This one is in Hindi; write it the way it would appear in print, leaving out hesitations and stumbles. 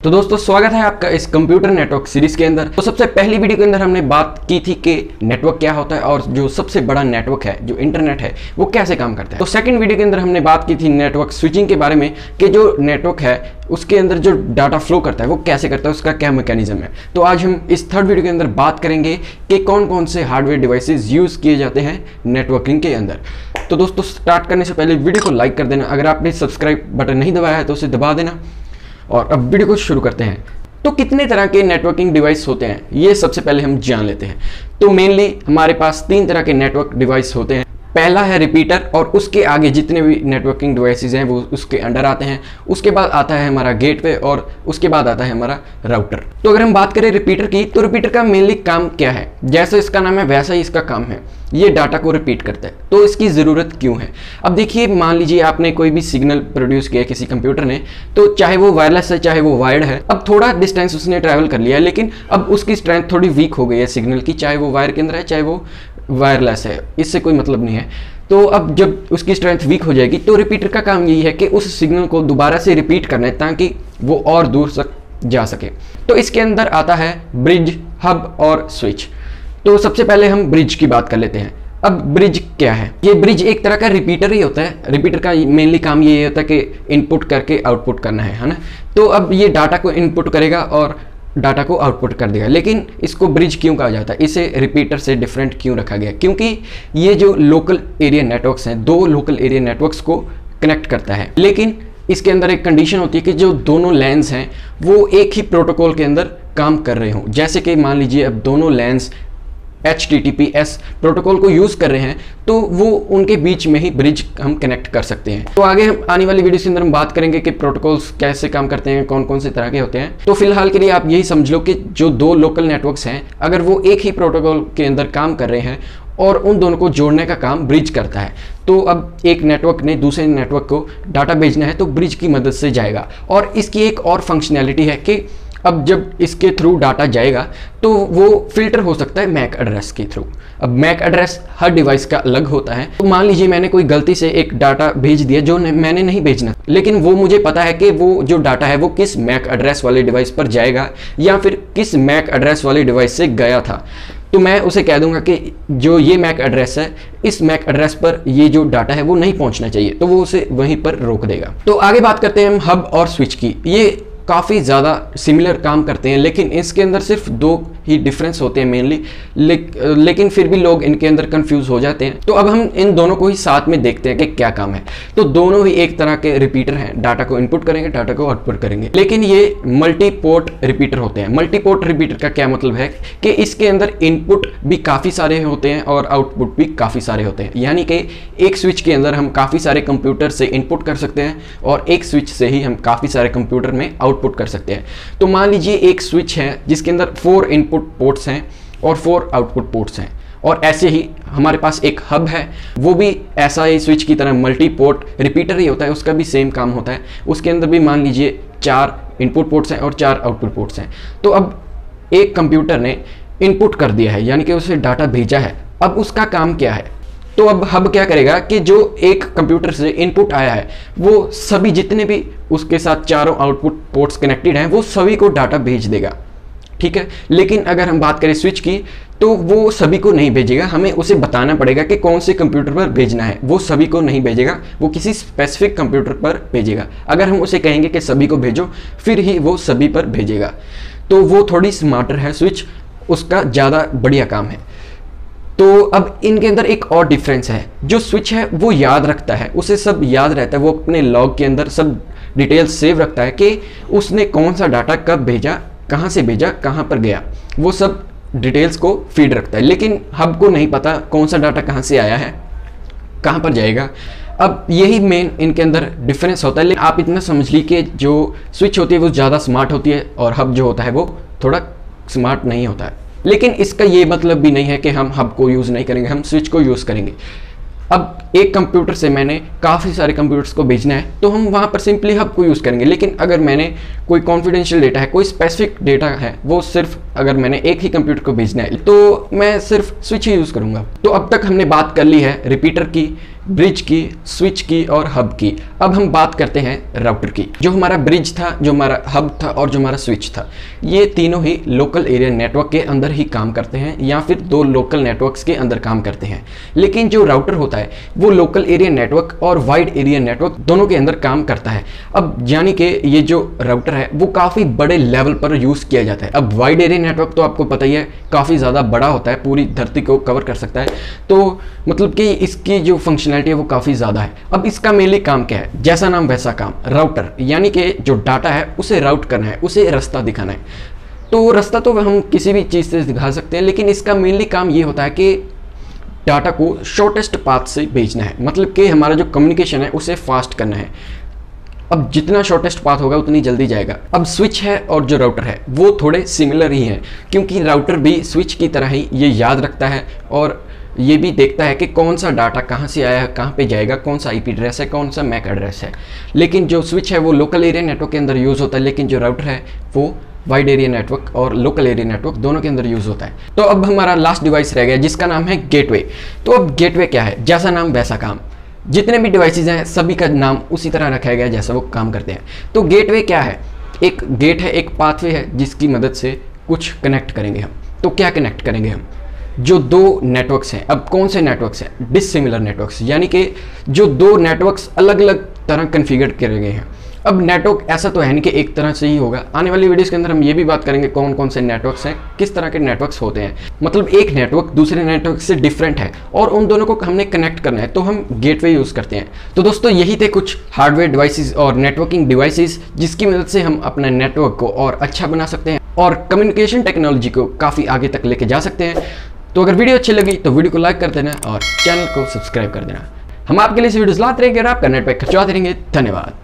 तो दोस्तों स्वागत है आपका इस कंप्यूटर नेटवर्क सीरीज के अंदर। तो सबसे पहली वीडियो के अंदर हमने बात की थी कि नेटवर्क क्या होता है और जो सबसे बड़ा नेटवर्क है जो इंटरनेट है वो कैसे काम करता है। तो सेकंड वीडियो के अंदर हमने बात की थी नेटवर्क स्विचिंग के बारे में कि जो नेटवर्क है उसके अंदर जो डाटा फ्लो करता है वो कैसे करता है, उसका क्या मैकेनिज्म है। तो आज हम इस थर्ड वीडियो के अंदर बात करेंगे कि कौन कौन से हार्डवेयर डिवाइसेज यूज़ किए जाते हैं नेटवर्किंग के अंदर। तो दोस्तों स्टार्ट करने से पहले वीडियो को लाइक कर देना, अगर आपने सब्सक्राइब बटन नहीं दबाया है तो उसे दबा देना। और अब वीडियो को शुरू करते हैं। तो कितने तरह के नेटवर्किंग डिवाइस होते हैं ये सबसे पहले हम जान लेते हैं। तो मेनली हमारे पास तीन तरह के नेटवर्क डिवाइस होते हैं। पहला है रिपीटर और उसके आगे जितने भी नेटवर्किंग डिवाइसेस हैं वो उसके अंडर आते हैं। उसके बाद आता है हमारा गेटवे और उसके बाद आता है हमारा राउटर। तो अगर हम बात करें रिपीटर की, तो रिपीटर का मेनली काम क्या है, जैसे इसका नाम है वैसा ही इसका काम है, ये डाटा को रिपीट करता है। तो इसकी ज़रूरत क्यों है? अब देखिए, मान लीजिए आपने कोई भी सिग्नल प्रोड्यूस किया किसी कंप्यूटर ने, तो चाहे वो वायरलेस है चाहे वो वायर्ड है, अब थोड़ा डिस्टेंस उसने ट्रैवल कर लिया है, लेकिन अब उसकी स्ट्रेंथ थोड़ी वीक हो गई है सिग्नल की, चाहे वो वायर के अंदर है चाहे वो वायरलेस है, इससे कोई मतलब नहीं है। तो अब जब उसकी स्ट्रेंथ वीक हो जाएगी तो रिपीटर का काम यही है कि उस सिग्नल को दोबारा से रिपीट करना है ताकि वो और दूर तक जा सके। तो इसके अंदर आता है ब्रिज, हब और स्विच। तो सबसे पहले हम ब्रिज की बात कर लेते हैं। अब ब्रिज क्या है? ये ब्रिज एक तरह का रिपीटर ही होता है। रिपीटर का मेनली काम ये होता है कि इनपुट करके आउटपुट करना है ना। तो अब ये डाटा को इनपुट करेगा और डाटा को आउटपुट कर देगा। लेकिन इसको ब्रिज क्यों कहा जाता है, इसे रिपीटर से डिफरेंट क्यों रखा गया? क्योंकि ये जो लोकल एरिया नेटवर्क्स हैं, दो लोकल एरिया नेटवर्क्स को कनेक्ट करता है। लेकिन इसके अंदर एक कंडीशन होती है कि जो दोनों लैन्स हैं वो एक ही प्रोटोकॉल के अंदर काम कर रहे हों। जैसे कि मान लीजिए अब दोनों लैन्स HTTPS प्रोटोकॉल को यूज़ कर रहे हैं तो वो उनके बीच में ही ब्रिज हम कनेक्ट कर सकते हैं। तो आगे हम आने वाली वीडियो के अंदर हम बात करेंगे कि प्रोटोकॉल्स कैसे काम करते हैं, कौन कौन से तरह के होते हैं। तो फिलहाल के लिए आप यही समझ लो कि जो दो लोकल नेटवर्क्स हैं अगर वो एक ही प्रोटोकॉल के अंदर काम कर रहे हैं और उन दोनों को जोड़ने का काम ब्रिज करता है। तो अब एक नेटवर्क ने दूसरे नेटवर्क को डाटा भेजना है तो ब्रिज की मदद से जाएगा। और इसकी एक और फंक्शनैलिटी है कि अब जब इसके थ्रू डाटा जाएगा तो वो फिल्टर हो सकता है मैक एड्रेस के थ्रू। अब मैक एड्रेस हर डिवाइस का अलग होता है। तो मान लीजिए मैंने कोई गलती से एक डाटा भेज दिया जो मैंने नहीं भेजना, लेकिन वो मुझे पता है कि वो जो डाटा है वो किस मैक एड्रेस वाले डिवाइस पर जाएगा या फिर किस मैक एड्रेस वाले डिवाइस से गया था। तो मैं उसे कह दूंगा कि जो ये मैक एड्रेस है, इस मैक एड्रेस पर ये जो डाटा है वो नहीं पहुंचना चाहिए, तो वो उसे वहीं पर रोक देगा। तो आगे बात करते हैं हम हब और स्विच की। ये काफ़ी ज़्यादा सिमिलर काम करते हैं, लेकिन इसके अंदर सिर्फ दो ही डिफरेंस होते हैं मेनली, लेकिन फिर भी लोग इनके अंदर कंफ्यूज हो जाते हैं। तो अब हम इन दोनों को ही साथ में देखते हैं कि क्या काम है। तो दोनों ही एक तरह के रिपीटर हैं, डाटा को इनपुट करेंगे डाटा को आउटपुट करेंगे, लेकिन ये मल्टी पोर्ट रिपीटर होते हैं। मल्टी पोर्ट रिपीटर का क्या मतलब है कि इसके अंदर इनपुट भी काफ़ी सारे होते हैं और आउटपुट भी काफ़ी सारे होते हैं। यानी कि एक स्विच के अंदर हम काफ़ी सारे कंप्यूटर से इनपुट कर सकते हैं और एक स्विच से ही हम काफ़ी सारे कंप्यूटर में आउटपुट कर सकते हैं। तो मान लीजिए एक स्विच है जिसके अंदर 4 इनपुट पोर्ट्स हैं और 4 आउटपुट पोर्ट्स हैं, और ऐसे ही हमारे पास एक हब है, वो भी ऐसा ही स्विच की तरह मल्टी पोर्ट रिपीटर ही होता है, उसका भी सेम काम होता है। उसके अंदर भी मान लीजिए 4 इनपुट पोर्ट्स हैं और 4 आउटपुट पोर्ट्स हैं। तो अब एक कंप्यूटर ने इनपुट कर दिया है यानी कि उसे डाटा भेजा है, अब उसका काम क्या है? तो अब हब क्या करेगा कि जो एक कंप्यूटर से इनपुट आया है वो सभी जितने भी उसके साथ चारों आउटपुट पोर्ट्स कनेक्टेड हैं वो सभी को डाटा भेज देगा, ठीक है। लेकिन अगर हम बात करें स्विच की तो वो सभी को नहीं भेजेगा, हमें उसे बताना पड़ेगा कि कौन से कंप्यूटर पर भेजना है। वो सभी को नहीं भेजेगा, वो किसी स्पेसिफिक कंप्यूटर पर भेजेगा। अगर हम उसे कहेंगे कि सभी को भेजो फिर ही वो सभी पर भेजेगा। तो वो थोड़ी स्मार्टर है स्विच, उसका ज़्यादा बढ़िया काम है। तो अब इनके अंदर एक और डिफरेंस है, जो स्विच है वो याद रखता है, उसे सब याद रहता है, वो अपने लॉग के अंदर सब डिटेल्स सेव रखता है कि उसने कौन सा डाटा कब भेजा, कहाँ से भेजा, कहाँ पर गया, वो सब डिटेल्स को फीड रखता है। लेकिन हब को नहीं पता कौन सा डाटा कहाँ से आया है, कहाँ पर जाएगा। अब यही मेन इनके अंदर डिफरेंस होता है। लेकिन आप इतना समझ लीजिए कि जो स्विच होती है वो ज़्यादा स्मार्ट होती है और हब जो होता है वो थोड़ा स्मार्ट नहीं होता है। लेकिन इसका ये मतलब भी नहीं है कि हम हब को यूज़ नहीं करेंगे, हम स्विच को यूज़ करेंगे। अब एक कंप्यूटर से मैंने काफ़ी सारे कंप्यूटर्स को भेजना है तो हम वहाँ पर सिंपली हब को यूज़ करेंगे। लेकिन अगर मैंने कोई कॉन्फिडेंशियल डेटा है, कोई स्पेसिफिक डेटा है, वो सिर्फ अगर मैंने एक ही कंप्यूटर को भेजना है तो मैं सिर्फ स्विच ही यूज़ करूँगा। तो अब तक हमने बात कर ली है रिपीटर की ब्रिज की, स्विच की और हब की। अब हम बात करते हैं राउटर की। जो हमारा ब्रिज था, जो हमारा हब था और जो हमारा स्विच था, ये तीनों ही लोकल एरिया नेटवर्क के अंदर ही काम करते हैं या फिर दो लोकल नेटवर्क्स के अंदर काम करते हैं। लेकिन जो राउटर होता है वो लोकल एरिया नेटवर्क और वाइड एरिया नेटवर्क दोनों के अंदर काम करता है। अब यानी कि ये जो राउटर है वो काफ़ी बड़े लेवल पर यूज़ किया जाता है। अब वाइड एरिया नेटवर्क तो आपको पता ही है काफ़ी ज़्यादा बड़ा होता है, पूरी धरती को कवर कर सकता है, तो मतलब कि इसकी जो फंक्शनैलिटी है वो काफ़ी ज़्यादा है। अब इसका मेनली काम क्या है? जैसा नाम वैसा काम, राउटर, यानी कि जो डाटा है उसे राउट करना है, उसे रास्ता दिखाना है। तो रास्ता तो हम किसी भी चीज़ से दिखा सकते हैं, लेकिन इसका मेनली काम ये होता है कि डाटा को शॉर्टेस्ट पाथ से भेजना है, मतलब कि हमारा जो कम्युनिकेशन है उसे फास्ट करना है। अब जितना शॉर्टेस्ट पाथ होगा उतनी जल्दी जाएगा। अब स्विच है और जो राउटर है वो थोड़े सिमिलर ही हैं, क्योंकि राउटर भी स्विच की तरह ही ये याद रखता है और ये भी देखता है कि कौन सा डाटा कहाँ से आया है, कहाँ पे जाएगा, कौन सा आईपी एड्रेस है, कौन सा मैक एड्रेस है। लेकिन जो स्विच है वो लोकल एरिया नेटवर्क के अंदर यूज़ होता है, लेकिन जो राउटर है वो वाइड एरिया नेटवर्क और लोकल एरिया नेटवर्क दोनों के अंदर यूज़ होता है। तो अब हमारा लास्ट डिवाइस रह गया जिसका नाम है गेटवे। तो अब गेटवे क्या है? जैसा नाम वैसा काम। जितने भी डिवाइसेज हैं सभी का नाम उसी तरह रखा गया जैसा वो काम करते हैं। तो गेटवे क्या है? एक गेट है, एक पाथवे है जिसकी मदद से कुछ कनेक्ट करेंगे हम। तो क्या कनेक्ट करेंगे हम? जो दो नेटवर्क्स हैं। अब कौन से नेटवर्क्स हैं? डिसिमिलर नेटवर्क्स, यानी कि जो दो नेटवर्क्स अलग अलग तरह कन्फिगर करे गए हैं। अब नेटवर्क ऐसा तो है नहीं कि एक तरह से ही होगा। आने वाली वीडियोस के अंदर हम ये भी बात करेंगे कौन कौन से नेटवर्क्स हैं, किस तरह के नेटवर्क्स होते हैं। मतलब एक नेटवर्क दूसरे नेटवर्क से डिफरेंट है और उन दोनों को हमने कनेक्ट करना है, तो हम गेटवे यूज़ करते हैं। तो दोस्तों यही थे कुछ हार्डवेयर डिवाइसेस और नेटवर्किंग डिवाइसेस जिसकी मदद से हम अपने नेटवर्क को और अच्छा बना सकते हैं और कम्युनिकेशन टेक्नोलॉजी को काफ़ी आगे तक लेके जा सकते हैं। तो अगर वीडियो अच्छी लगी तो वीडियो को लाइक कर देना और चैनल को सब्सक्राइब कर देना। हम आपके लिए इस वीडियोस लाते रहेंगे और आपका नेट पैक खर्चवाते रहेंगे। धन्यवाद।